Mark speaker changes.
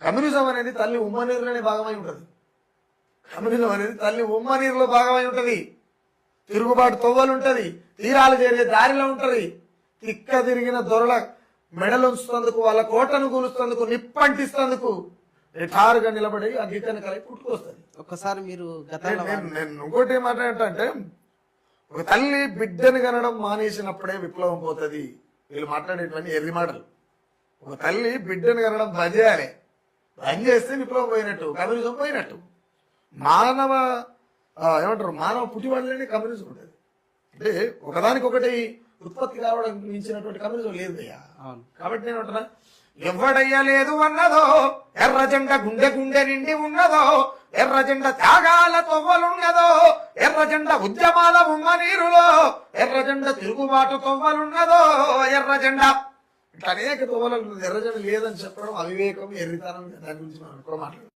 Speaker 1: Communism అనేది తల్లి ఉమ్మనీరులోనే భాగమై ఉంటుంది. కమ్యూనిజం అనేది తల్లి ఉమ్మనీరులో భాగమై ఉంటుంది. తిరుగుబాటు తొవ్వలుంటది, తీరాలు చేరే దారిలో ఉంటది. తిక్క తిరిగిన దొరల మెడలు ఉంచుతందుకు, వాళ్ళ కోటను కూలుస్తందుకు, నిప్పంటిస్తందుకు రిటారుగా నిలబడి ఆ గీతని కలిపి పుట్టుకొస్తుంది.
Speaker 2: ఒక్కసారి మీరు
Speaker 1: నేను ఇంకోటి ఏమంటే, ఒక తల్లి బిడ్డను కనడం మానేసినప్పుడే విప్లవం పోతుంది. వీళ్ళు మాట్లాడేటువంటి ఎర్రి మాటలు. ఒక తల్లి బిడ్డను కనడం బంద్ చేయాలి. బంద్ చేస్తే విప్లవం పోయినట్టు, కమ్యూనిజం పోయినట్టు. మానవ పుట్టివాళ్ళని కమ్యూనిజం ఉంటుంది. అంటే ఒకదానికొకటి ఉత్పత్తి కావడం మించినటువంటి కమ్యూనిజం లేదు అయ్యా. కాబట్టి నేను అంటున్నా, ఎవడయ్యా లేదు అన్నదో ఎర్ర జెండ గుండె గుండె నిండి ఉన్నదో, ఎర్ర జెండ త్యాగాల తొవ్వలున్నదో, ఎర్ర జెండ ఉద్యమాల ఉమ్మ నీరులో, ఎర్ర జెండ తిరుగుబాటు తొవ్వలున్నదో, ఎర్ర జెండ ఇట్లా అనేక తొవ్వలు. ఎర్ర జెండ లేదని చెప్పడం అవివేకం, ఎర్రితనం. దాని గురించి మనం ఎక్కువ మాట్లాడుతున్నాం.